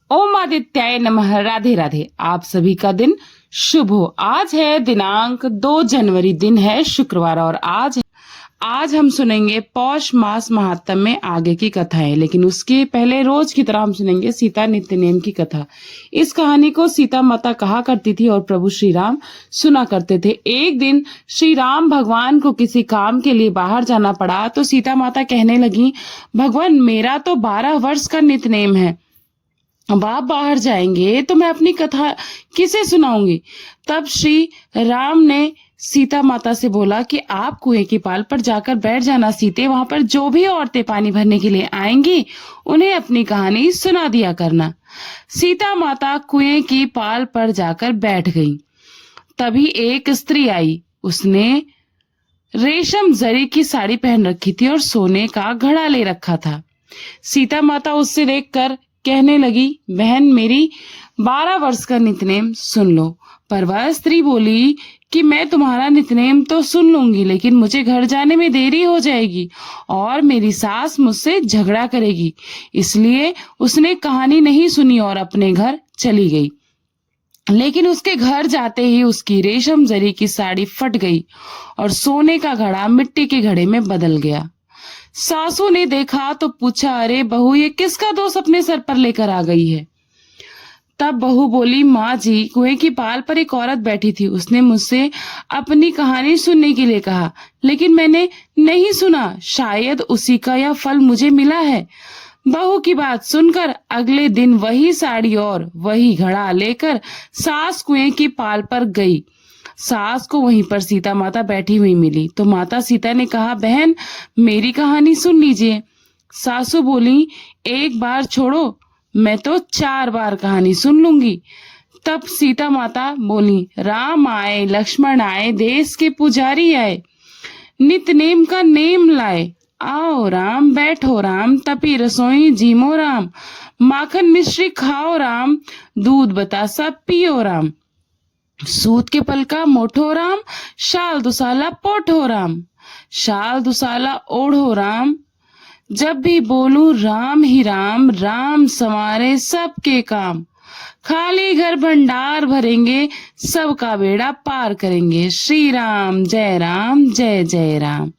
ओम आदित्याय नमः। राधे राधे। आप सभी का दिन शुभ हो। आज है दिनांक 2 जनवरी, दिन है शुक्रवार और आज हम सुनेंगे पौष मास महात्म्य में आगे की कथाएं। लेकिन उसके पहले रोज की तरह हम सुनेंगे सीता नित्य नेम की कथा। इस कहानी को सीता माता कहा करती थी और प्रभु श्री राम सुना करते थे। एक दिन श्री राम भगवान को किसी काम के लिए बाहर जाना पड़ा तो सीता माता कहने लगी, भगवान मेरा तो 12 वर्ष का नित्य नेम है, अब आप बाहर जाएंगे तो मैं अपनी कथा किसे सुनाऊंगी। तब श्री राम ने सीता माता से बोला कि आप कुएं की पाल पर जाकर बैठ जाना सीते, वहां पर जो भी औरतें पानी भरने के लिए आएंगी उन्हें अपनी कहानी सुना दिया करना। सीता माता कुएं की पाल पर जाकर बैठ गई। तभी एक स्त्री आई। उसने रेशम जरी की साड़ी पहन रखी थी और सोने का घड़ा ले रखा था। सीता माता उससे देखकर कहने लगी, बहन मेरी 12 वर्ष का नित्यनेम सुन लो। पर वह स्त्री बोली कि मैं तुम्हारा नित्यनेम तो सुन लूंगी, लेकिन मुझे घर जाने में देरी हो जाएगी और मेरी सास मुझसे झगड़ा करेगी। इसलिए उसने कहानी नहीं सुनी और अपने घर चली गई। लेकिन उसके घर जाते ही उसकी रेशम जरी की साड़ी फट गई और सोने का घड़ा मिट्टी के घड़े में बदल गया। सासू ने देखा तो पूछा, अरे बहू ये किसका दोष अपने सर पर लेकर आ गई है। तब बहू बोली, माँ जी कुएं की पाल पर एक औरत बैठी थी, उसने मुझसे अपनी कहानी सुनने के लिए कहा, लेकिन मैंने नहीं सुना, शायद उसी का यह फल मुझे मिला है। बहू की बात सुनकर अगले दिन वही साड़ी और वही घड़ा लेकर सास कुएं की पाल पर गई। सास को वहीं पर सीता माता बैठी हुई मिली तो माता सीता ने कहा, बहन मेरी कहानी सुन लीजिए। सासू बोली, एक बार छोड़ो, मैं तो 4 बार कहानी सुन लूंगी। तब सीता माता बोली, राम आए लक्ष्मण आए, देश के पुजारी आए, नित नेम का नेम लाए, आओ राम बैठो राम, तपी रसोई जीमो राम, माखन मिश्री खाओ राम, दूध बतासा पियो राम, सूत के पलका मोठो राम, शाल दुसाला पोठो राम, शाल दुसाला ओढ़ो राम, जब भी बोलूं राम ही राम, राम संवारे सबके काम, खाली घर भंडार भरेंगे, सबका बेड़ा पार करेंगे, श्री राम जय जय राम।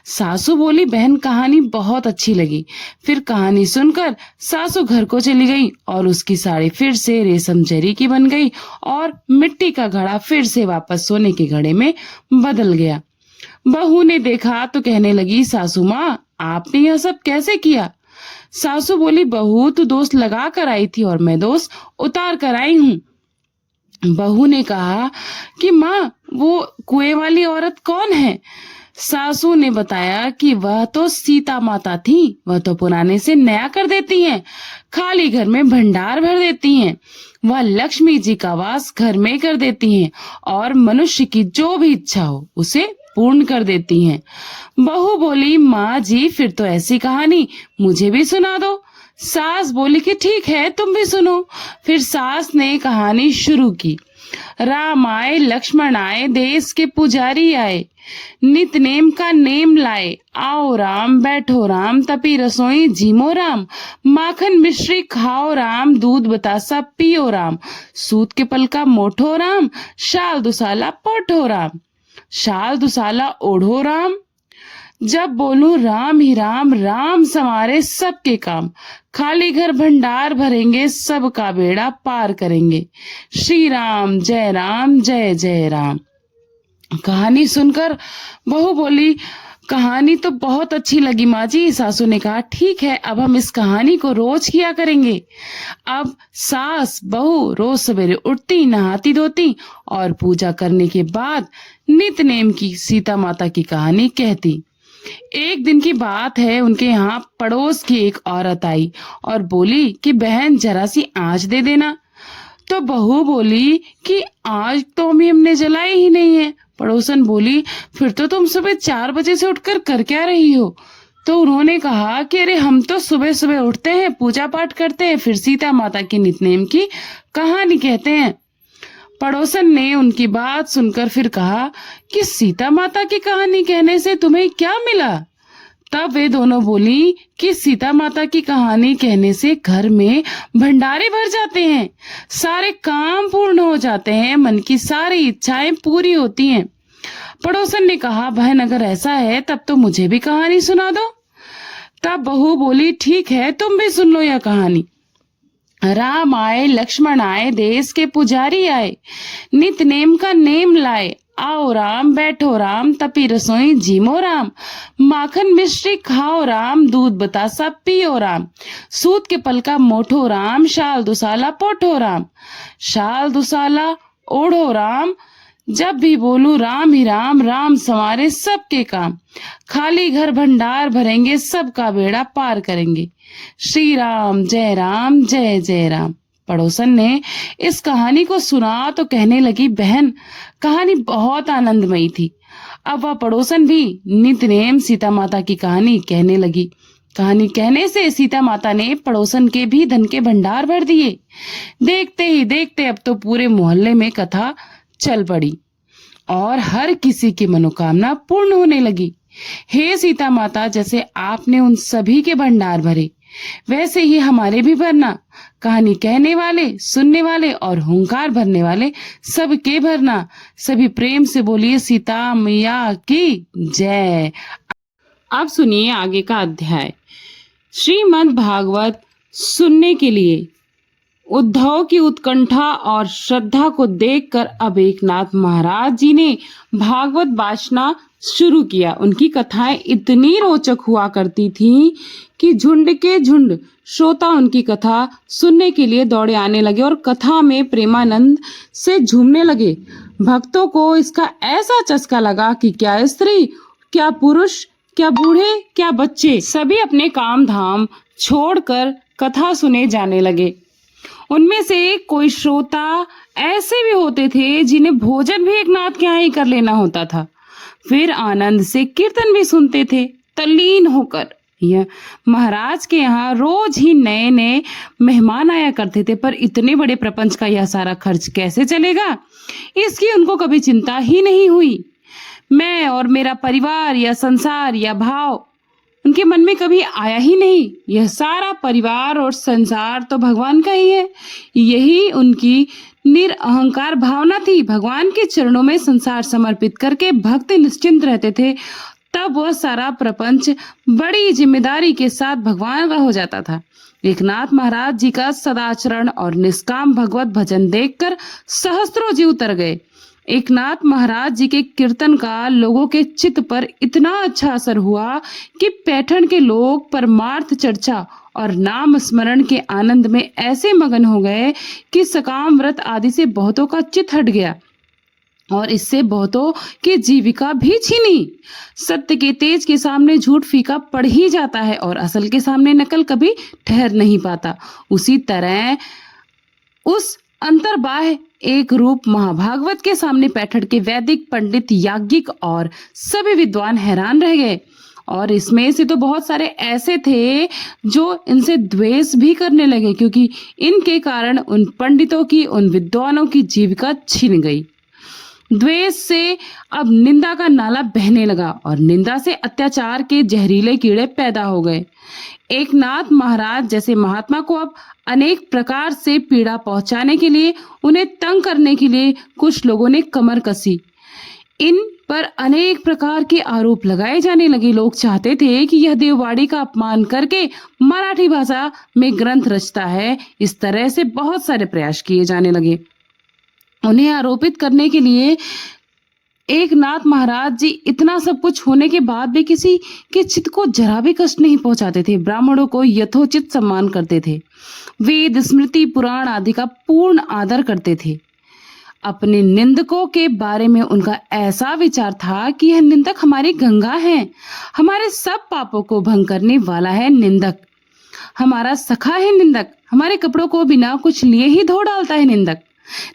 सासू बोली, बहन कहानी बहुत अच्छी लगी। फिर कहानी सुनकर सासू घर को चली गई और उसकी साड़ी फिर से रेशम जरी की बन गई और मिट्टी का घड़ा फिर से वापस सोने के घड़े में बदल गया। बहू ने देखा तो कहने लगी, सासू माँ आपने यह सब कैसे किया। सासू बोली, बहू तू दोष लगा कर आई थी और मैं दोष उतार कर आई हूँ। बहू ने कहा कि माँ वो कुएं वाली औरत कौन है। सासू ने बताया कि वह तो सीता माता थी, वह तो पुराने से नया कर देती हैं, खाली घर में भंडार भर देती हैं, वह लक्ष्मी जी का वास घर में कर देती हैं और मनुष्य की जो भी इच्छा हो उसे पूर्ण कर देती हैं। बहू बोली, माँ जी फिर तो ऐसी कहानी मुझे भी सुना दो। सास बोली कि ठीक है तुम भी सुनो। फिर सास ने कहानी शुरू की। राम आए लक्ष्मण आए, देश के पुजारी आए, नित नेम का नेम लाए, आओ राम बैठो राम, तपी रसोई जीमो राम, माखन मिश्री खाओ राम, दूध बतासा पियो राम, सूत के पलका मोठो राम, शाल दुसाला पोठो राम, शाल दुसाला ओढ़ो राम, जब बोलूं राम ही राम, राम संवारे सबके काम, खाली घर भंडार भरेंगे, सबका बेड़ा पार करेंगे, श्री राम जय जय राम। कहानी सुनकर बहू बोली, कहानी तो बहुत अच्छी लगी माँ जी। सासू ने कहा, ठीक है अब हम इस कहानी को रोज किया करेंगे। अब सास बहू रोज सवेरे उठती, नहाती धोती और पूजा करने के बाद नित नेम की सीता माता की कहानी कहती। एक दिन की बात है, उनके यहाँ पड़ोस की एक औरत आई और बोली कि बहन जरा सी आंच दे देना। तो बहू बोली कि आज तो हमने जलाई ही नहीं है। पड़ोसन बोली, फिर तो तुम सुबह 4 बजे से उठकर कर क्या रही हो। तो उन्होंने कहा कि अरे हम तो सुबह सुबह उठते हैं, पूजा पाठ करते हैं, फिर सीता माता के नित्यनेम की कहानी कहते हैं। पड़ोसन ने उनकी बात सुनकर फिर कहा कि सीता माता की कहानी कहने से तुम्हें क्या मिला। तब वे दोनों बोली कि सीता माता की कहानी कहने से घर में भंडारे भर जाते हैं, सारे काम पूर्ण हो जाते हैं, मन की सारी इच्छाएं पूरी होती हैं। पड़ोसन ने कहा, बहन अगर ऐसा है तब तो मुझे भी कहानी सुना दो। तब बहू बोली, ठीक है, तुम भी सुन लो यह कहानी। राम आए, लक्ष्मण आए, देश के पुजारी आए, नित नेम का नेम लाए। आओ राम, बैठो राम, तपी रसोई जीमो राम, माखन मिश्री खाओ राम, दूध बतासा पियो राम, सूत के पलका मोठो राम, शाल दुसाला पोठो राम, शाल दुसाला ओढ़ो राम, जब भी बोलू राम ही राम, राम संवारे सबके काम, खाली घर भंडार भरेंगे, सबका बेड़ा पार करेंगे, श्री राम जय जय राम। पड़ोसन ने इस कहानी को सुना तो कहने लगी, बहन कहानी बहुत आनंदमयी थी। अब वह पड़ोसन भी नितनेम सीता माता की कहानी कहने लगी। कहानी कहने से सीता माता ने पड़ोसन के भी धन के भंडार भर दिए। देखते ही देखते अब तो पूरे मोहल्ले में कथा चल पड़ी और हर किसी की मनोकामना पूर्ण होने लगी। हे सीता माता, जैसे आपने उन सभी के भंडार भरे, वैसे ही हमारे भी भरना। कहानी कहने वाले, सुनने वाले और हुंकार भरने वाले सबके भरना। सभी प्रेम से बोलिए सीता मैया की जय। अब सुनिए आगे का अध्याय। श्रीमद् भागवत सुनने के लिए उद्धव की उत्कंठा और श्रद्धा को देखकर अब एकनाथ महाराज जी ने भागवत वाचना शुरू किया। उनकी कथाएं इतनी रोचक हुआ करती थीं कि झुंड के झुंड श्रोता उनकी कथा सुनने के लिए दौड़े आने लगे और कथा में प्रेमानंद से झूमने लगे। भक्तों को इसका ऐसा चस्का लगा कि क्या स्त्री, क्या पुरुष, क्या बूढ़े, क्या बच्चे, सभी अपने काम धाम छोड़कर कथा सुने जाने लगे। उनमें से कोई श्रोता ऐसे भी होते थे जिन्हें भोजन भी एकनाथ के यहाँ ही कर लेना होता था। फिर आनंद से कीर्तन भी सुनते थे तल्लीन होकर। यह महाराज के यहाँ रोज ही नए नए मेहमान आया करते थे, पर इतने बड़े प्रपंच का यह सारा खर्च कैसे चलेगा, इसकी उनको कभी चिंता ही नहीं हुई। मैं और मेरा परिवार या संसार या भाव उनके मन में कभी आया ही नहीं। यह सारा परिवार और संसार तो भगवान का ही है। यही उनकी निरअहंकार भावना थी। भगवान के चरणों में संसार समर्पित करके भक्त निश्चिंत रहते थे। तब वह सारा प्रपंच बड़ी जिम्मेदारी के साथ भगवान का हो जाता था। एकनाथ महाराज जी का सदाचरण और निष्काम भगवत भजन देखकर सहस्त्रों जीव उतर गए। एकनाथ महाराज जी के कीर्तन का लोगों के चित्त पर इतना अच्छा असर हुआ कि पैठण के लोग परमार्थ चर्चा और नाम स्मरण के आनंद में ऐसे मगन हो गए कि सकाम व्रत आदि से बहुतों का चित्त हट गया और इससे बहुतों की जीविका भी छीनी। सत्य के तेज के सामने झूठ फीका पड़ ही जाता है और असल के सामने नकल कभी ठहर नहीं पाता। उसी तरह उस अंतर्बाह्य एक रूप महाभागवत के सामने पैठण के वैदिक पंडित, याज्ञिक और सभी विद्वान हैरान रह गए। और इसमें से तो बहुत सारे ऐसे थे जो इनसे द्वेष भी करने लगे, क्योंकि इनके कारण उन पंडितों की, उन विद्वानों की जीविका छीन गई। द्वेष से अब निंदा का नाला बहने लगा और निंदा से अत्याचार के जहरीले कीड़े पैदा हो गए। एकनाथ महाराज जैसे महात्मा को अब अनेक प्रकार से पीड़ा पहुंचाने के लिए, उन्हें तंग करने के लिए कुछ लोगों ने कमर कसी। इन पर अनेक प्रकार के आरोप लगाए जाने लगे। लोग चाहते थे कि यह देववाड़ी का अपमान करके मराठी भाषा में ग्रंथ रचता है। इस तरह से बहुत सारे प्रयास किए जाने लगे। उन्हें आरोपित करने के लिए एकनाथ महाराज जी इतना सब कुछ होने के बाद भी किसी के चित्त को जरा भी कष्ट नहीं पहुंचाते थे। ब्राह्मणों को यथोचित सम्मान करते थे। वेद, स्मृति, पुराण आदि का पूर्ण आदर करते थे। अपने निंदकों के बारे में उनका ऐसा विचार था कि यह निंदक हमारी गंगा है, हमारे सब पापों को भंग करने वाला है निंदक, हमारा सखा है निंदक, हमारे कपड़ों को बिना कुछ लिए ही धो डालता है निंदक,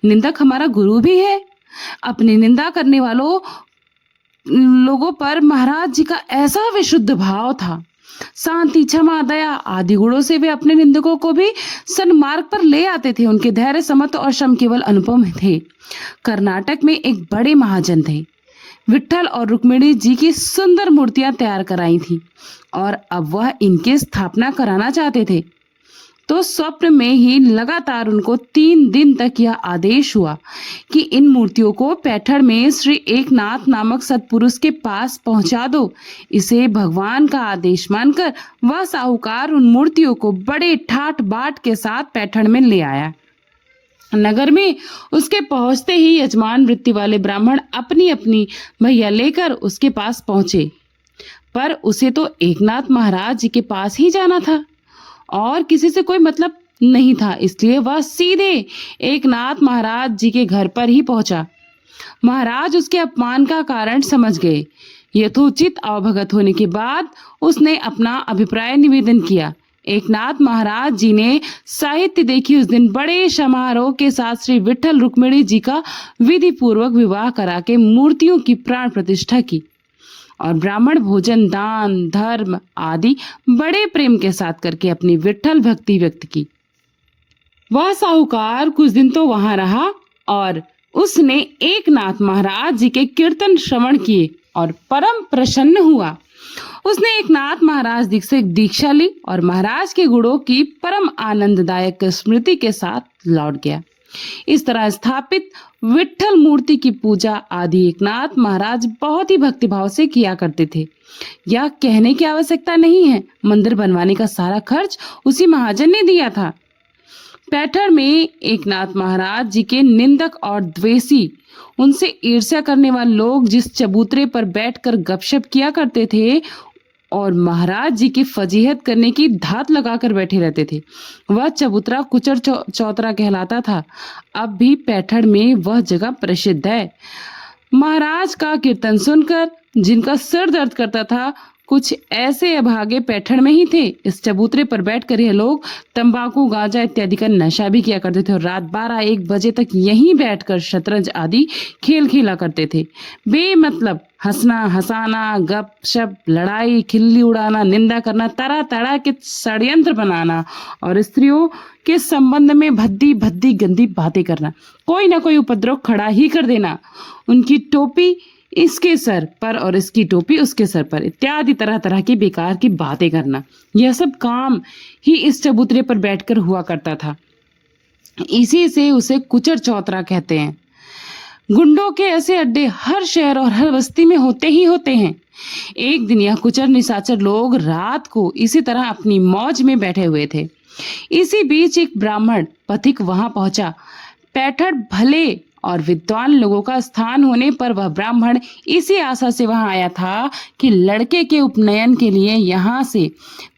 निंदक हमारा गुरु भी है। अपनी निंदा करने वालों लोगों पर महाराज जी का ऐसा विशुद्ध भाव था। शांति, क्षमा, दया आदि गुणों से वे अपने निंदकों को भी सन्मार्ग पर ले आते थे। उनके धैर्य, समत्व और शम केवल अनुपम थे। कर्नाटक में एक बड़े महाजन थे। विट्ठल और रुक्मिणी जी की सुंदर मूर्तियां तैयार कराई थी और अब वह इनकी स्थापना कराना चाहते थे। तो स्वप्न में ही लगातार उनको 3 दिन तक यह आदेश हुआ कि इन मूर्तियों को पैठण में श्री एकनाथ नामक सत्पुरुष के पास पहुंचा दो। इसे भगवान का आदेश मानकर वह साहूकार उन मूर्तियों को बड़े ठाट बाट के साथ पैठण में ले आया। नगर में उसके पहुंचते ही यजमान वृत्ति वाले ब्राह्मण अपनी अपनी भैया लेकर उसके पास पहुंचे, पर उसे तो एकनाथ महाराज जी के पास ही जाना था और किसी से कोई मतलब नहीं था, इसलिए वह सीधे एकनाथ महाराज जी के घर पर ही पहुंचा। महाराज उसके अपमान का कारण समझ गए। यथोचित अवगत होने के बाद उसने अपना अभिप्राय निवेदन किया। एकनाथ महाराज जी ने साहित्य देखी उस दिन बड़े समारोह के साथ श्री विट्ठल रुक्मिणी जी का विधि पूर्वक विवाह करा के मूर्तियों की प्राण प्रतिष्ठा की और ब्राह्मण भोजन दान धर्म आदि बड़े प्रेम के साथ करके अपनी विट्ठल भक्ति व्यक्त की। वह साहूकार कुछ दिन तो वहां रहा और उसने एकनाथ महाराज जी के कीर्तन श्रवण किए और परम प्रसन्न हुआ। उसने एकनाथ महाराज जी से दीक्षा ली और महाराज के गुणों की परम आनंददायक स्मृति के साथ लौट गया। इस तरह स्थापित विट्ठल मूर्ति की पूजा आदि एकनाथ महाराज बहुत ही भक्तिभाव से किया करते थे। यह कहने की आवश्यकता नहीं है, मंदिर बनवाने का सारा खर्च उसी महाजन ने दिया था। पैठण में एकनाथ महाराज जी के निंदक और द्वेषी, उनसे ईर्ष्या करने वाले लोग जिस चबूतरे पर बैठकर गपशप किया करते थे और महाराज जी की फजीहत करने की धात लगाकर बैठे रहते थे, वह चबूतरा कुचर चौतरा कहलाता था। अब भी पैठण में वह जगह प्रसिद्ध है। महाराज का कीर्तन सुनकर जिनका सिर दर्द करता था, कुछ ऐसे अभागे पैठण में ही थे। इस चबूतरे पर बैठकर यह लोग तंबाकू गांजा इत्यादि का नशा भी किया करते थे और रात 12-1 बजे तक यहीं बैठकर शतरंज आदि खेल खेला करते थे। बेमतलब हंसना हंसाना, गप शप, लड़ाई खिल्ली उड़ाना, निंदा करना, तरह तरह के षड्यंत्र बनाना और स्त्रियों के संबंध में भद्दी भद्दी गंदी बातें करना, कोई ना कोई उपद्रव खड़ा ही कर देना, उनकी टोपी इसके सर पर और इसकी टोपी उसके सर पर इत्यादि तरह तरह की बेकार की बातें करना, यह सब काम ही इस चबूतरे पर बैठकर हुआ करता था। इसी से उसे कुचर चौतरा कहते हैं। गुंडों के ऐसे अड्डे हर शहर और हर बस्ती में होते ही होते हैं। एक दिन यह कुचर निशाचर लोग रात को इसी तरह अपनी मौज में बैठे हुए थे। इसी बीच एक ब्राह्मण पथिक वहां पहुंचा। पैठण भले और विद्वान लोगों का स्थान होने पर वह ब्राह्मण इसी आशा से वहां आया था कि लड़के के उपनयन के लिए यहाँ से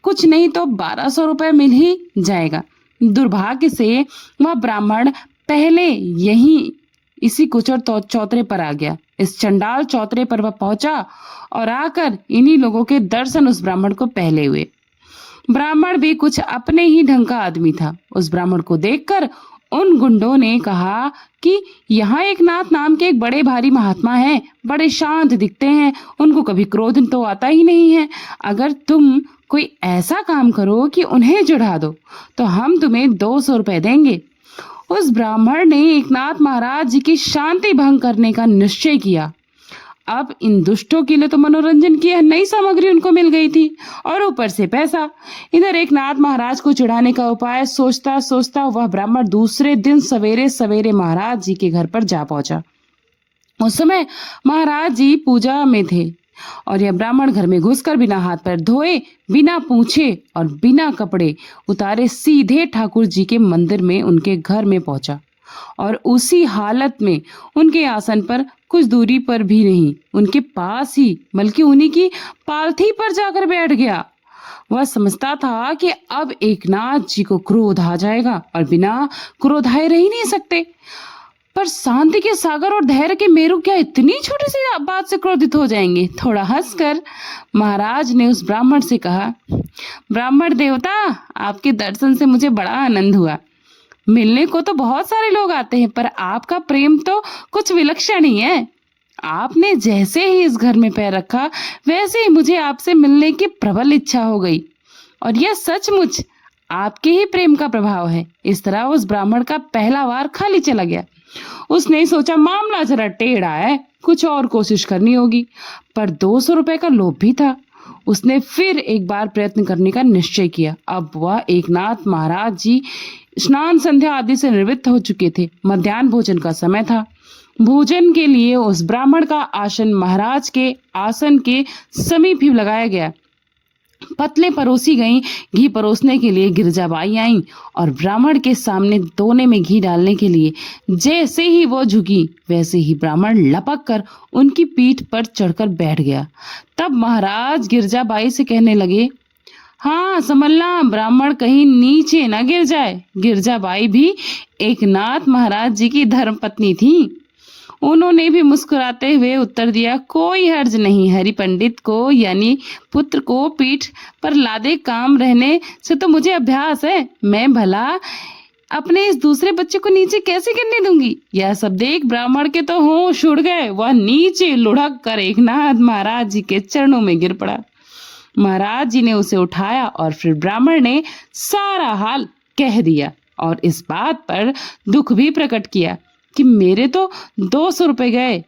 कुछ नहीं तो 1200 रुपए मिल ही जाएगा। दुर्भाग्य से वह ब्राह्मण पहले यही इसी कुचर चौतरे पर आ गया। इस चंडाल चौतरे पर वह पहुंचा और आकर इन्हीं लोगों के दर्शन उस ब्राह्मण को पहले हुए। ब्राह्मण भी कुछ अपने ही ढंग का आदमी था। उस ब्राह्मण को देखकर उन गुंडों ने कहा कि यहाँ एकनाथ नाम के एक बड़े भारी महात्मा हैं, बड़े शांत दिखते हैं, उनको कभी क्रोध तो आता ही नहीं है। अगर तुम कोई ऐसा काम करो कि उन्हें चढ़ा दो तो हम तुम्हें 200 रुपए देंगे। उस ब्राह्मण ने एकनाथ महाराज जी की शांति भंग करने का निश्चय किया। अब इन दुष्टों के लिए तो मनोरंजन की नई सामग्री उनको मिल गई थी और ऊपर से पैसा। इधर एकनाथ महाराज को चिढ़ाने का उपाय सोचता सोचता वह ब्राह्मण दूसरे दिन सवेरे सवेरे महाराज जी के घर पर जा पहुंचा। उस समय महाराज जी पूजा में थे और यह ब्राह्मण घर में घुसकर बिना हाथ पैर धोए, बिना पूछे और बिना कपड़े उतारे सीधे ठाकुर जी के मंदिर में उनके घर में पहुंचा और उसी हालत में उनके आसन पर कुछ दूरी पर भी नहीं, उनके पास ही बल्कि उन्हीं की पालथी पर जाकर बैठ गया। वह समझता था कि अब एकनाथ जी को क्रोध आ जाएगा और बिना क्रोधाए रह ही नहीं सकते, पर शांति के सागर और धैर्य के मेरू क्या इतनी छोटी सी बात से क्रोधित हो जाएंगे। थोड़ा हंसकर महाराज ने उस ब्राह्मण से कहा, ब्राह्मण देवता, आपके दर्शन से मुझे बड़ा आनंद हुआ। मिलने को तो बहुत सारे लोग आते हैं, पर आपका प्रेम तो कुछ विलक्षण ही है। आपने जैसे ही इस घर में पैर रखा वैसे ही मुझे आपसे मिलने की प्रबल इच्छा हो गई और यह सचमुच आपके ही प्रेम का प्रभाव है। इस तरह उस ब्राह्मण का पहला वार खाली चला गया। उसने सोचा मामला जरा टेढ़ा है, कुछ और कोशिश करनी होगी। पर 200 रुपए का लोभ भी था। उसने फिर एक बार प्रयत्न करने का निश्चय किया। अब वह एकनाथ महाराज जी स्नान संध्या आदि से निवृत्त हो चुके थे। मध्याह्न भोजन का समय था। भोजन के लिए उस ब्राह्मण का आसन महाराज के आसन के समीप ही लगाया गया। पतले परोसी गईं। घी परोसने के लिए गिरजाबाई आईं और ब्राह्मण के सामने दोने में घी डालने के लिए जैसे ही वो झुकी, वैसे ही ब्राह्मण लपक कर उनकी पीठ पर चढ़कर बैठ गया। तब महाराज गिरजाबाई से कहने लगे, हाँ संभलना, ब्राह्मण कहीं नीचे न गिर जाए। गिरजाबाई भी एकनाथ महाराज जी की धर्मपत्नी थी। उन्होंने भी मुस्कुराते हुए उत्तर दिया, कोई हर्ज नहीं। हरि पंडित को यानी पुत्र को पीठ पर लादे काम रहने से तो मुझे अभ्यास है। मैं भला अपने इस दूसरे बच्चे को नीचे कैसे गिरने दूंगी। यह सब देख ब्राह्मण के तो होश उड़ गए। वह नीचे लुढ़क कर एकनाथ महाराज जी के चरणों में गिर पड़ा। महाराज जी ने उसे उठाया और फिर ब्राह्मण ने सारा हाल कह दिया और इस बात पर दुख भी प्रकट किया कि मेरे तो 200 रुपए गए।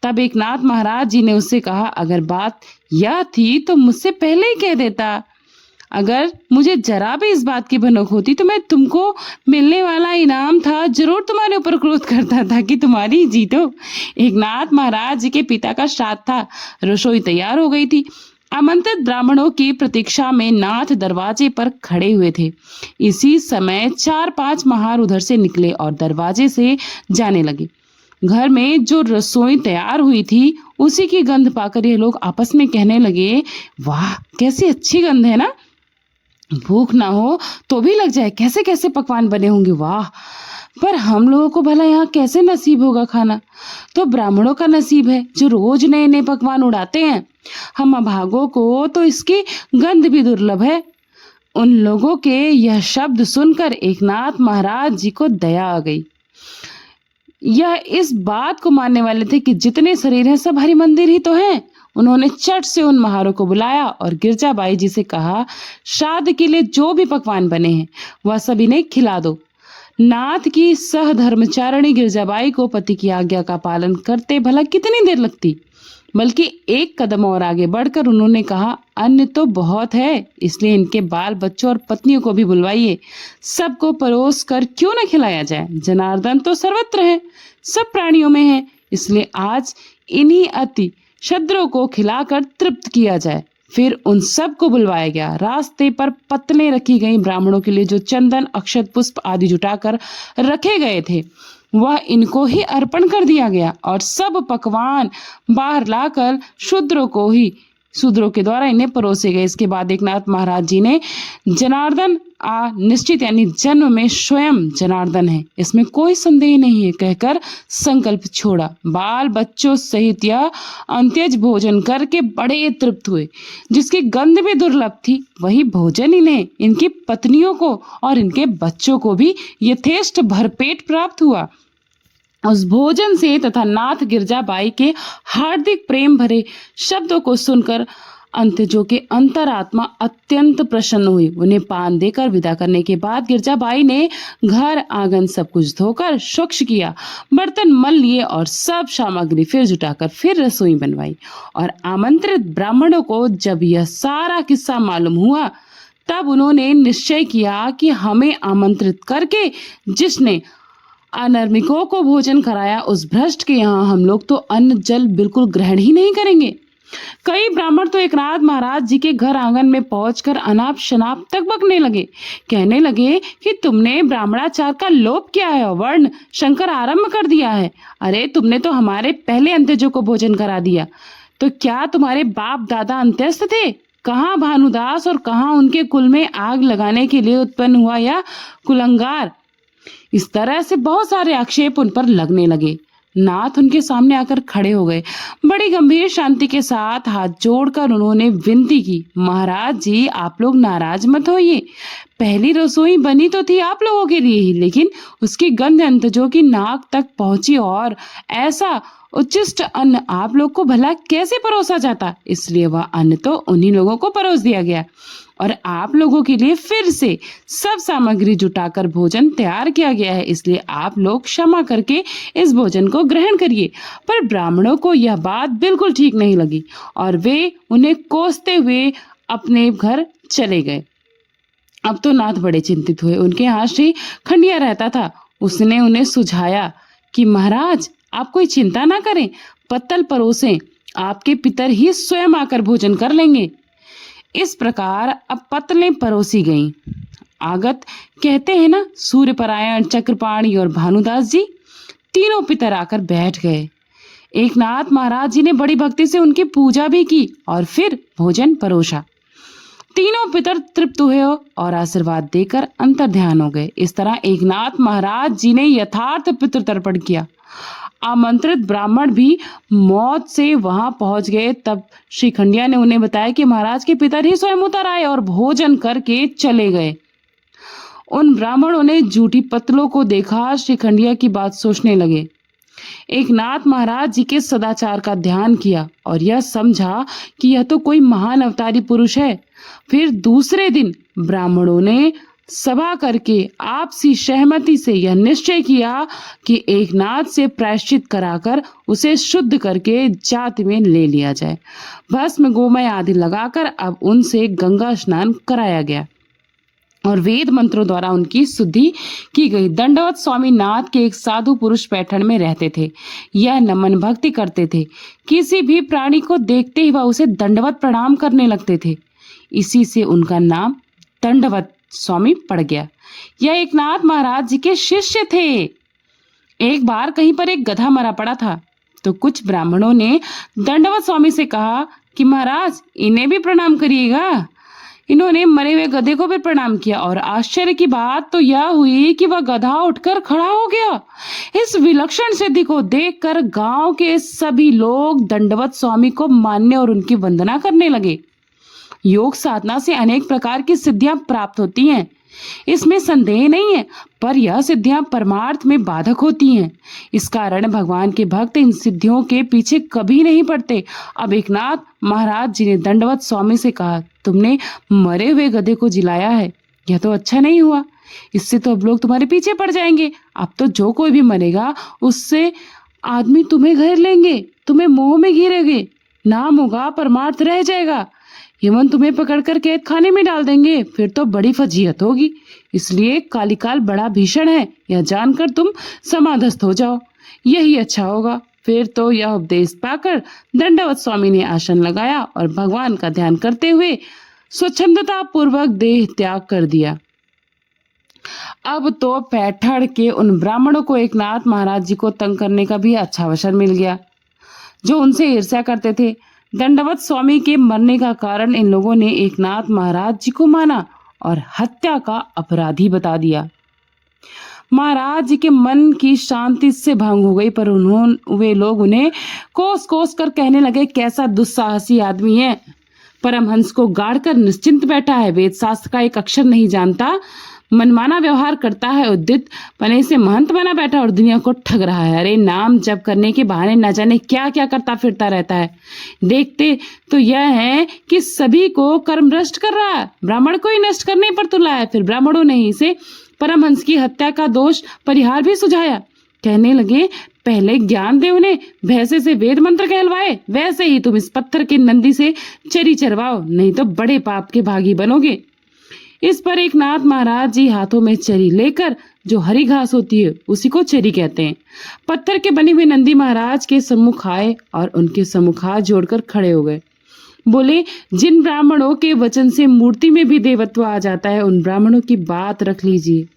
तब एकनाथ महाराज जी ने उससे कहा, अगर बात यह थी तो मुझसे पहले ही कह देता। अगर मुझे जरा भी इस बात की भनक होती तो मैं तुमको मिलने वाला इनाम था जरूर तुम्हारे ऊपर क्रोध करता था कि तुम्हारी जीतो। एकनाथ महाराज जी के पिता का श्राद्ध था। रसोई तैयार हो गई थी। आमंत्रित ब्राह्मणों की प्रतीक्षा में नाथ दरवाजे पर खड़े हुए थे। इसी समय 4-5 महार उधर से निकले और दरवाजे से जाने लगे। घर में जो रसोई तैयार हुई थी उसी की गंध पाकर ये लोग आपस में कहने लगे, वाह कैसी अच्छी गंध है ना। भूख ना हो तो भी लग जाए। कैसे कैसे पकवान बने होंगे, वाह। पर हम लोगों को भला यहाँ कैसे नसीब होगा खाना। तो ब्राह्मणों का नसीब है जो रोज नए नए पकवान उड़ाते हैं। हम अभागों को तो इसकी गंध भी दुर्लभ है। उन लोगों के यह शब्द सुनकर एकनाथ महाराज जी को दया आ गई। यह इस बात को मानने वाले थे कि जितने शरीर हैं सब हरि मंदिर ही तो हैं। उन्होंने चट से उन महारों को बुलाया और गिरजाबाई जी से कहा, श्राद्ध के लिए जो भी पकवान बने हैं वह सब इन्हें खिला दो। नाथ की सहधर्मचारिणी गिरजाबाई को पति की आज्ञा का पालन करते भला कितनी देर लगती, बल्कि एक कदम और आगे बढ़कर उन्होंने कहा, अन्न तो बहुत है, इसलिए इनके बाल बच्चों और पत्नियों को भी बुलवाइए। सबको परोस कर क्यों न खिलाया जाए। जनार्दन तो सर्वत्र है, सब प्राणियों में है, इसलिए आज इन्हीं अति शद्रों को खिलाकर तृप्त किया जाए। फिर उन सब को बुलवाया गया। रास्ते पर पत्तलें रखी गई। ब्राह्मणों के लिए जो चंदन अक्षत पुष्प आदि जुटाकर रखे गए थे वह इनको ही अर्पण कर दिया गया और सब पकवान बाहर लाकर शूद्रों के द्वारा इन्हें परोसे गए। इसके बाद एकनाथ महाराज जी ने जनार्दन निश्चित यानी जन्म में स्वयं जनार्दन है, इसमें कोई संदेह नहीं है, कहकर संकल्प छोड़ा। बाल बच्चों सहित यह अंत्यज भोजन करके बड़े तृप्त हुए। जिसकी गंध भी दुर्लभ थी वही भोजन इन्हें, इनकी पत्नियों को और इनके बच्चों को भी यथेष्ट भरपेट प्राप्त हुआ। उस भोजन से तथा नाथ गिरजाबाई के हार्दिक प्रेम भरे शब्दों को सुनकर अंत्यजों के अंतरात्मा अत्यंत प्रसन्न हुई। उन्हें पान देकर विदा करने के बाद गिरजाबाई ने घर आंगन सब कुछ धोकर स्वच्छ किया, बर्तन मल लिए और सब सामग्री फिर जुटाकर फिर रसोई बनवाई। और आमंत्रित ब्राह्मणों को जब यह सारा किस्सा मालूम हुआ तब उन्होंने निश्चय किया कि हमें आमंत्रित करके जिसने अनर्मिकों को भोजन कराया उस भ्रष्ट के यहाँ हम लोग तो अन्न जल बिल्कुल ग्रहण ही नहीं करेंगे। कई ब्राह्मण तो एकनाथ महाराज जी के घर आंगन में पहुंचकर अनाप शनाप तक बकने लगे। कहने लगे कि तुमने ब्राह्मणाचार का लोप किया है, वर्ण शंकर आरंभ कर दिया है। अरे तुमने तो हमारे पहले अंत्यजों को भोजन करा दिया, तो क्या तुम्हारे बाप दादा अंत्यस्थ थे? कहाँ भानुदास और कहाँ उनके कुल में आग लगाने के लिए उत्पन्न हुआ या कुलंगार। इस तरह से बहुत सारे आक्षेप उन पर लगने लगे। नाथ उनके सामने आकर खड़े हो गए। बड़ी गंभीर शांति के साथ हाथ जोड़कर उन्होंने विनती की, महाराज जी आप लोग नाराज मत होइए। पहली रसोई बनी तो थी आप लोगों के लिए ही, लेकिन उसकी गंध अंतजों की नाक तक पहुंची और ऐसा उच्चिष्ट अन्न आप लोग को भला कैसे परोसा जाता, इसलिए वह अन्न तो उन्हीं लोगों को परोस दिया गया। और आप लोगों के लिए फिर से सब सामग्री जुटाकर भोजन तैयार किया गया है, इसलिए आप लोग क्षमा करके इस भोजन को ग्रहण करिए। पर ब्राह्मणों को यह बात बिल्कुल ठीक नहीं लगी और वे उन्हें कोसते हुए अपने घर चले गए। अब तो नाथ बड़े चिंतित हुए। उनके यहाँ श्री खंडिया रहता था। उसने उन्हें सुझाया कि महाराज, आप कोई चिंता ना करें, पत्तल परोसें, आपके पितर ही स्वयं आकर भोजन कर लेंगे। इस प्रकार अब पत्तलें परोसी गईं। आगत कहते हैं ना, सूर्यपरायण, चक्रपाणी और भानुदास जी, तीनों पितर आकर बैठ गए। एकनाथ महाराज जी ने बड़ी भक्ति से उनकी पूजा भी की और फिर भोजन परोसा। तीनों पितर तृप्त हुए और आशीर्वाद देकर अंतर ध्यान हो गए। इस तरह एकनाथ महाराज जी ने यथार्थ पितृ तर्पण किया। आमंत्रित ब्राह्मण भी मौत से वहां पहुंच गए। तब श्री खंडिया ने उन्हें बताया कि महाराज के पितर ही स्वयं उतर आए और भोजन करके चले गए। उन ब्राह्मणों ने जूठी पत्तलों को देखा। श्री खंडिया की बात सोचने लगे। एकनाथ महाराज जी के सदाचार का ध्यान किया और यह समझा कि यह तो कोई महान अवतारी पुरुष है। फिर दूसरे दिन ब्राह्मणों ने सभा करके आपसी सहमति से यह निश्चय किया कि एकनाथ से प्रायश्चित कराकर उसे शुद्ध करके जाति में ले लिया जाए। भस्म गोमय आदि लगाकर अब उनसे गंगा स्नान कराया गया और वेद मंत्रों द्वारा उनकी शुद्धि की गई। दंडवत स्वामी नाथ के एक साधु पुरुष पैठण में रहते थे। यह नमन भक्ति करते थे। किसी भी प्राणी को देखते ही वह उसे दंडवत प्रणाम करने लगते थे। इसी से उनका नाम दंडवत स्वामी पड़ गया। यह एकनाथ महाराज जी के शिष्य थे। एक बार कहीं पर एक गधा मरा पड़ा था तो कुछ ब्राह्मणों ने दंडवत स्वामी से कहा कि महाराज, इन्हें भी प्रणाम करिएगा। इन्होंने मरे हुए गधे को भी प्रणाम किया और आश्चर्य की बात तो यह हुई कि वह गधा उठकर खड़ा हो गया। इस विलक्षण सिद्धि को देखकर गांव के सभी लोग दंडवत स्वामी को मानने और उनकी वंदना करने लगे। योग साधना से अनेक प्रकार की सिद्धियां प्राप्त होती हैं, इसमें संदेह नहीं है, पर यह सिद्धियां परमार्थ में बाधक होती हैं। इस कारण भगवान के भक्त इन सिद्धियों के पीछे कभी नहीं पड़ते। अब एकनाथ महाराज जी ने दंडवत स्वामी से कहा, तुमने मरे हुए गधे को जिलाया है, यह तो अच्छा नहीं हुआ। इससे तो अब लोग तुम्हारे पीछे पड़ जाएंगे। अब तो जो कोई भी मरेगा उससे आदमी तुम्हें घेर लेंगे, तुम्हें मोह में घेरेंगे, नाम होगा परमार्थ रह जाएगा, यमन तुम्हें पकड़कर कैद खाने में डाल देंगे, फिर तो बड़ी फजीहत होगी। इसलिए कालिकाल बड़ा भीषण है, यह जानकर तुम समाधस्थ हो जाओ, यही अच्छा होगा। फिर तो यह उपदेश पाकर दंडवत स्वामी ने आसन लगाया और भगवान का ध्यान करते हुए स्वच्छंदता पूर्वक देह त्याग कर दिया। अब तो पैठण के उन ब्राह्मणों को एकनाथ महाराज जी को तंग करने का भी अच्छा अवसर मिल गया, जो उनसे ईर्ष्या करते थे। दंडवत स्वामी के मरने का कारण इन लोगों ने एकनाथ महाराज जी को माना और हत्या का अपराधी बता दिया। महाराज जी के मन की शांति से भंग हो गई, पर वे लोग उन्हें कोस कोस कर कहने लगे, कैसा दुस्साहसी आदमी है, परमहंस को गाड़कर निश्चिंत बैठा है, वेद शास्त्र का एक अक्षर नहीं जानता, मनमाना व्यवहार करता है, उद्यत पने से महंत बना बैठा और दुनिया को ठग रहा है। अरे नाम जप करने के बहाने न जाने क्या क्या करता फिरता रहता है। देखते तो यह है कि सभी को कर्म भ्रष्ट कर रहा है, ब्राह्मण को ही नष्ट करने पर तुला है। फिर ब्राह्मणों ने ही से परमहंस की हत्या का दोष परिहार भी सुझाया। कहने लगे, पहले ज्ञान दे उन्हें, भैंसे से वेद मंत्र कहलवाए, वैसे ही तुम इस पत्थर के नंदी से चरी चरवाओ, नहीं तो बड़े पाप के भागी बनोगे। इस पर एकनाथ महाराज जी हाथों में चरी लेकर, जो हरी घास होती है उसी को चरी कहते हैं, पत्थर के बने हुए नंदी महाराज के सम्मुख आए और उनके सम्मुख हाथ जोड़कर खड़े हो गए। बोले, जिन ब्राह्मणों के वचन से मूर्ति में भी देवत्व आ जाता है, उन ब्राह्मणों की बात रख लीजिए।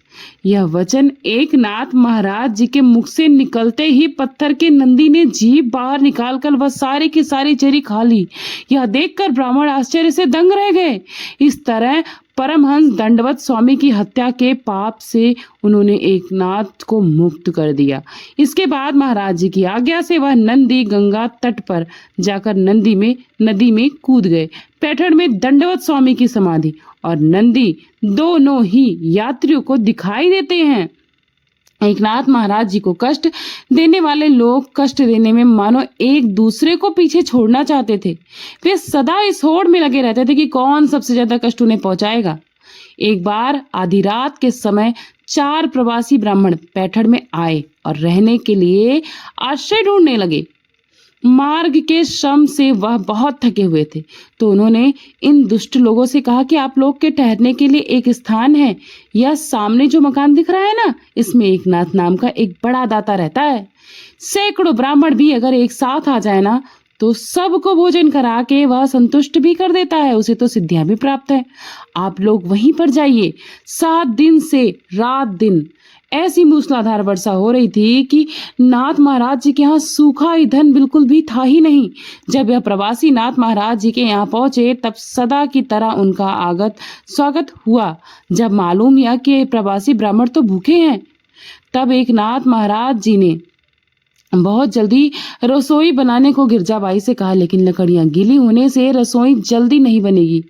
यह वचन एकनाथ महाराज जी के मुख से निकलते ही पत्थर के नंदी ने जीभ बाहर निकालकर वह सारी की सारी चरी खा ली। यह देखकर ब्राह्मण आश्चर्य से दंग रह गए। इस तरह परमहंस दंडवत स्वामी की हत्या के पाप से उन्होंने एकनाथ को मुक्त कर दिया। इसके बाद महाराज जी की आज्ञा से वह नंदी गंगा तट पर जाकर नदी में कूद गए। पैठण में दंडवत स्वामी की समाधि और नंदी दोनों ही यात्रियों को दिखाई देते हैं। एकनाथ महाराज जी को कष्ट देने वाले लोग कष्ट देने में मानो एक दूसरे को पीछे छोड़ना चाहते थे। वे सदा इस होड़ में लगे रहते थे कि कौन सबसे ज्यादा कष्ट उन्हें पहुंचाएगा। एक बार आधी रात के समय 4 प्रवासी ब्राह्मण पैठड़ में आए और रहने के लिए आश्रय ढूंढने लगे। मार्ग के श्रम से वह बहुत थके हुए थे, तो उन्होंने इन दुष्ट लोगों से कहा कि आप लोग के ठहरने के लिए एक स्थान है। यह सामने जो मकान दिख रहा है ना, इसमें एकनाथ नाम का एक बड़ा दाता रहता है। सैकड़ों ब्राह्मण भी अगर एक साथ आ जाए ना, तो सबको भोजन करा के वह संतुष्ट भी कर देता है। उसे तो सिद्धियां भी प्राप्त है। आप लोग वहीं पर जाइए। 7 दिन से रात दिन ऐसी मूसलाधार वर्षा हो रही थी कि नाथ महाराज जी के यहाँ सूखा ईंधन बिल्कुल भी था ही नहीं। जब यह प्रवासी नाथ महाराज जी के यहाँ पहुंचे, तब सदा की तरह उनका स्वागत हुआ। जब मालूम हुआ कि प्रवासी ब्राह्मण तो भूखे हैं, तब एक नाथ महाराज जी ने बहुत जल्दी रसोई बनाने को गिरजाबाई से कहा, लेकिन लकड़ियां गीली होने से रसोई जल्दी नहीं बनेगी।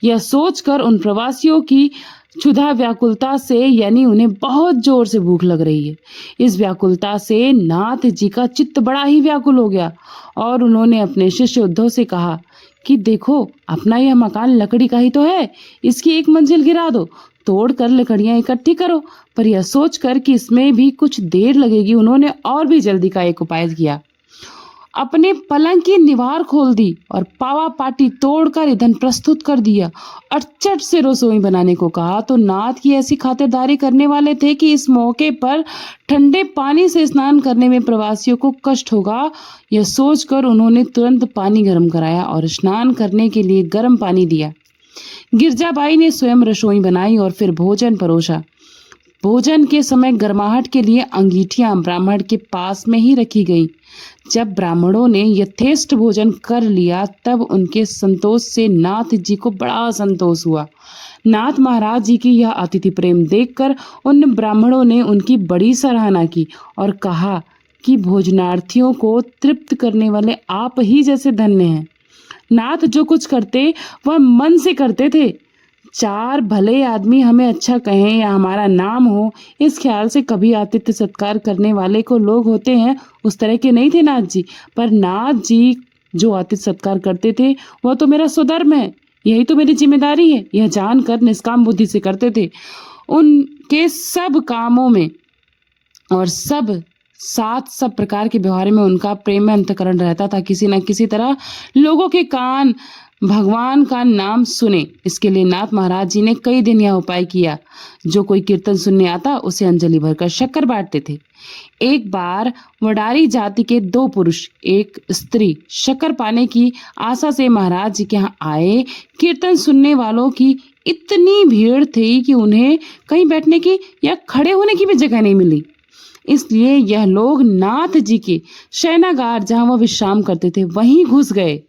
यह सोचकर उन प्रवासियों की क्षुधा व्याकुलता से, यानी उन्हें बहुत जोर से भूख लग रही है, इस व्याकुलता से नाथ जी का चित्त बड़ा ही व्याकुल हो गया और उन्होंने अपने शिष्य उद्धव से कहा कि देखो, अपना यह मकान लकड़ी का ही तो है, इसकी एक मंजिल गिरा दो, तोड़कर लकड़ियां इकट्ठी करो। पर यह सोचकर कि इसमें भी कुछ देर लगेगी, उन्होंने और भी जल्दी का एक उपाय किया। अपने पलंग की दीवार खोल दी और पावा पाटी तोड़कर ईंधन प्रस्तुत कर दिया और चट से रसोई बनाने को कहा। तो नाथ की ऐसी खातिरदारी करने वाले थे कि इस मौके पर ठंडे पानी से स्नान करने में प्रवासियों को कष्ट होगा, यह सोचकर उन्होंने तुरंत पानी गर्म कराया और स्नान करने के लिए गर्म पानी दिया। गिरजाबाई ने स्वयं रसोई बनाई और फिर भोजन परोसा। भोजन के समय गर्माहट के लिए अंगीठियां ब्राह्मण के पास में ही रखी गई। जब ब्राह्मणों ने यथेष्ट भोजन कर लिया, तब उनके संतोष से नाथ जी को बड़ा संतोष हुआ। नाथ महाराज जी की यह अतिथि प्रेम देखकर उन ब्राह्मणों ने उनकी बड़ी सराहना की और कहा कि भोजनार्थियों को तृप्त करने वाले आप ही जैसे धन्य हैं। नाथ जो कुछ करते वह मन से करते थे। 4 भले आदमी हमें अच्छा कहें या हमारा नाम हो, इस ख्याल से कभी आतिथ्य सत्कार करने वाले को लोग होते हैं, उस तरह के नहीं थे नाथ जी। पर नाथ जी जो आतिथ्य सत्कार करते थे, वह तो मेरा स्वधर्म है, यही तो मेरी जिम्मेदारी है, यह जानकर निष्काम बुद्धि से करते थे। उनके सब कामों में और सब प्रकार के व्यवहार में उनका प्रेम में अंतःकरण रहता था। किसी न किसी तरह लोगों के कान भगवान का नाम सुने, इसके लिए नाथ महाराज जी ने कई दिन यह उपाय किया। जो कोई कीर्तन सुनने आता, उसे अंजलि भरकर शक्कर बांटते थे। एक बार वडारी जाति के 2 पुरुष एक स्त्री शक्कर पाने की आशा से महाराज जी के यहाँ आए। कीर्तन सुनने वालों की इतनी भीड़ थी कि उन्हें कहीं बैठने की या खड़े होने की भी जगह नहीं मिली। इसलिए यह लोग नाथ जी के शयनागार, जहां वह विश्राम करते थे, वहीं घुस गए।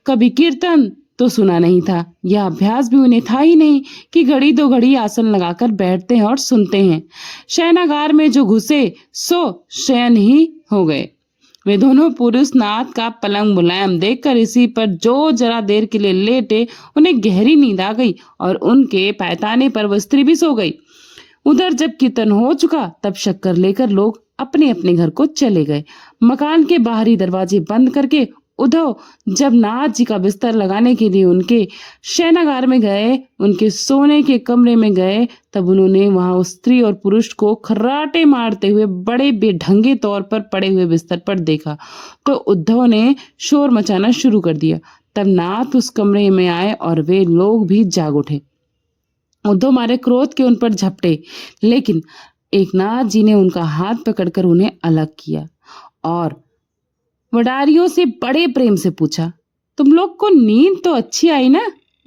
कभी कीर्तन तो सुना नहीं था, यह अभ्यास भी उन्हें था ही नहीं कि घड़ी 2 घड़ी आसन लगाकर बैठते हैं और सुनते हैं। शयनागार में जो घुसे सो शयन ही हो गए। वे दोनों पुरुष नाथ का पलंग मुलायम देखकर इसी पर जो जरा देर के लिए लेटे, उन्हें गहरी नींद आ गई और उनके पैताने पर वह स्त्री भी सो गई। उधर जब कीर्तन हो चुका, तब शक्कर लेकर लोग अपने अपने घर को चले गए। मकान के बाहरी दरवाजे बंद करके उद्धव जब नाथ जी का बिस्तर लगाने के लिए उनके शयनागार में गए, उनके सोने के कमरे में गए, तब उन्होंने वहां उस स्त्री और पुरुष को खर्राटे मारते हुए बड़े बेढंगे तौर पर पड़े हुए बिस्तर पर देखा। तो उद्धव ने शोर मचाना शुरू कर दिया। तब नाथ उस कमरे में आए और वे लोग भी जाग उठे। उद्धव मारे क्रोध के उन पर झपटे, लेकिन एकनाथ जी ने उनका हाथ पकड़कर उन्हें अलग किया और वडारियों से बड़े प्रेम से पूछा, तुम लोग को नींद तो अच्छी आई ना?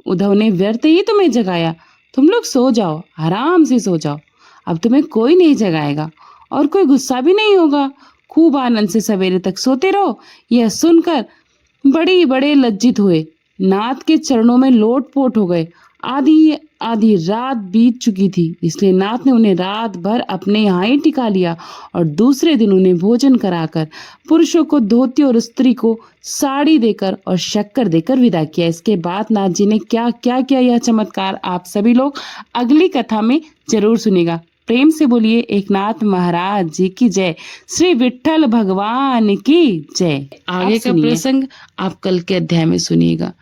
उद्धव ने व्यर्थ ही तुम्हें जगाया। तुम लोग सो जाओ, आराम से सो जाओ, अब तुम्हें कोई नहीं जगाएगा और कोई गुस्सा भी नहीं होगा। खूब आनंद से सवेरे तक सोते रहो। यह सुनकर बड़े लज्जित हुए, नाथ के चरणों में लोटपोट हो गए। आधी रात बीत चुकी थी, इसलिए नाथ ने उन्हें रात भर अपने यहाँ ही टिका लिया और दूसरे दिन उन्हें भोजन कराकर पुरुषों को धोती और स्त्री को साड़ी देकर और शक्कर देकर विदा किया। इसके बाद नाथ जी ने क्या क्या किया, यह चमत्कार आप सभी लोग अगली कथा में जरूर सुनेगा। प्रेम से बोलिए एकनाथ महाराज जी की जय, श्री विठ्ठल भगवान की जय। आगे का प्रसंग आप कल के अध्याय में सुनिएगा।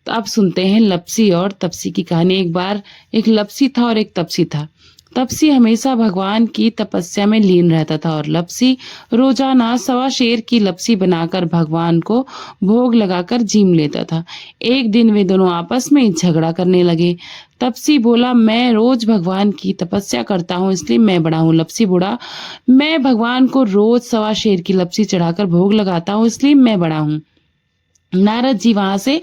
तो अब सुनते हैं लपसी और तपसी की कहानी। एक बार एक लपसी था और एक तपसी था। तपसी हमेशा भगवान की तपस्या में लीन रहता था और लपसी रोजाना 1.25 शेर की लपसी बनाकर भगवान को भोग लगाकर जीम लेता था। एक दिन वे दोनों आपस में झगड़ा करने लगे। तपसी बोला, मैं रोज भगवान की तपस्या करता हूँ इसलिए मैं बड़ा हूँ। लपसी बोला, मैं भगवान को रोज 1.25 शेर की लपसी चढ़ाकर भोग लगाता हूँ इसलिए मैं बड़ा हूँ। नारद जी वहां से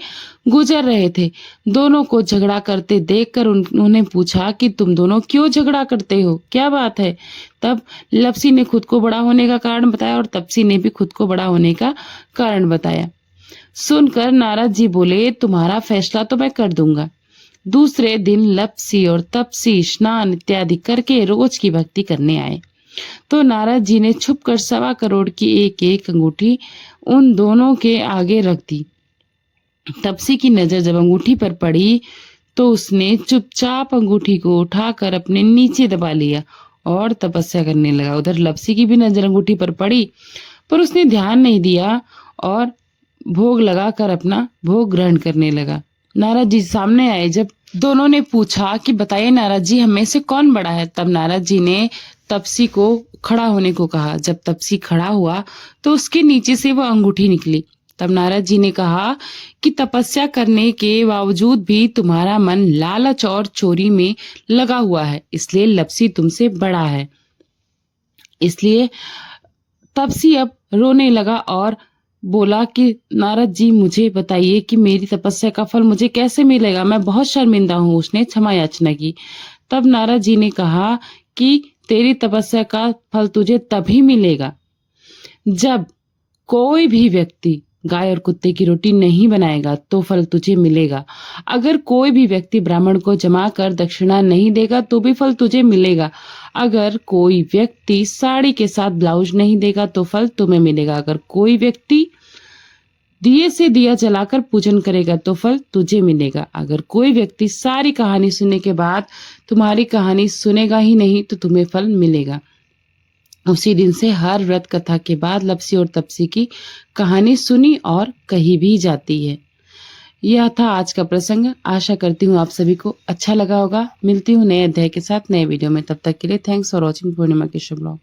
गुजर रहे थे। दोनों को झगड़ा करते देखकर उन्होंने पूछा कि तुम दोनों क्यों झगड़ा करते हो, क्या बात है। तब लपसी ने खुद को बड़ा होने का कारण बताया और तपसी ने भी खुद को बड़ा होने का कारण बताया। सुनकर नारद जी बोले, तुम्हारा फैसला तो मैं कर दूंगा। दूसरे दिन लपसी और तपसी स्नान इत्यादि करके रोज की भक्ति करने आए तो नारद जी ने छुपकर 1.25 करोड़ की एक अंगूठी उन दोनों के आगे रख दी। तपसी की नजर जब अंगूठी पर पड़ी तो उसने चुपचाप अंगूठी को उठाकर अपने नीचे दबा लिया और तपस्या करने लगा। उधर लपसी की भी नजर अंगूठी पर पड़ी पर उसने ध्यान नहीं दिया और भोग लगाकर अपना भोग ग्रहण करने लगा। नारद जी सामने आए। जब दोनों ने पूछा कि बताइए नारद जी, हम में से कौन बड़ा है, तब नारद जी ने तपसी को खड़ा होने को कहा। जब तपसी खड़ा हुआ तो उसके नीचे से वह अंगूठी निकली। तब नारद जी ने कहा कि तपस्या करने के बावजूद भी तुम्हारा मन लालच और चोरी में लगा हुआ है, इसलिए लपसी तुमसे बड़ा है। इसलिए तपसी अब रोने लगा और बोला कि नारद जी मुझे बताइए कि मेरी तपस्या का फल मुझे कैसे मिलेगा, मैं बहुत शर्मिंदा हूँ। उसने क्षमा याचना की। तब नारद जी ने कहा कि तेरी तपस्या का फल तुझे तभी मिलेगा जब कोई भी व्यक्ति गाय और कुत्ते की रोटी नहीं बनाएगा तो फल तुझे मिलेगा। अगर कोई भी व्यक्ति ब्राह्मण को जमा कर दक्षिणा नहीं देगा तो भी फल तुझे मिलेगा। अगर कोई व्यक्ति साड़ी के साथ ब्लाउज नहीं देगा तो फल तुम्हें मिलेगा। अगर कोई व्यक्ति दिए से दिया जलाकर पूजन करेगा तो फल तुझे मिलेगा। अगर कोई व्यक्ति सारी कहानी सुनने के बाद तुम्हारी कहानी सुनेगा ही नहीं तो तुम्हें फल मिलेगा। उसी दिन से हर व्रत कथा के बाद लपसी और तपसी की कहानी सुनी और कही भी जाती है। यह था आज का प्रसंग। आशा करती हूँ आप सभी को अच्छा लगा होगा। मिलती हूँ नए अध्याय के साथ नए वीडियो में। तब तक के लिए थैंक्स फॉर वॉचिंग पूर्णिमा के शुभ ब्लॉग।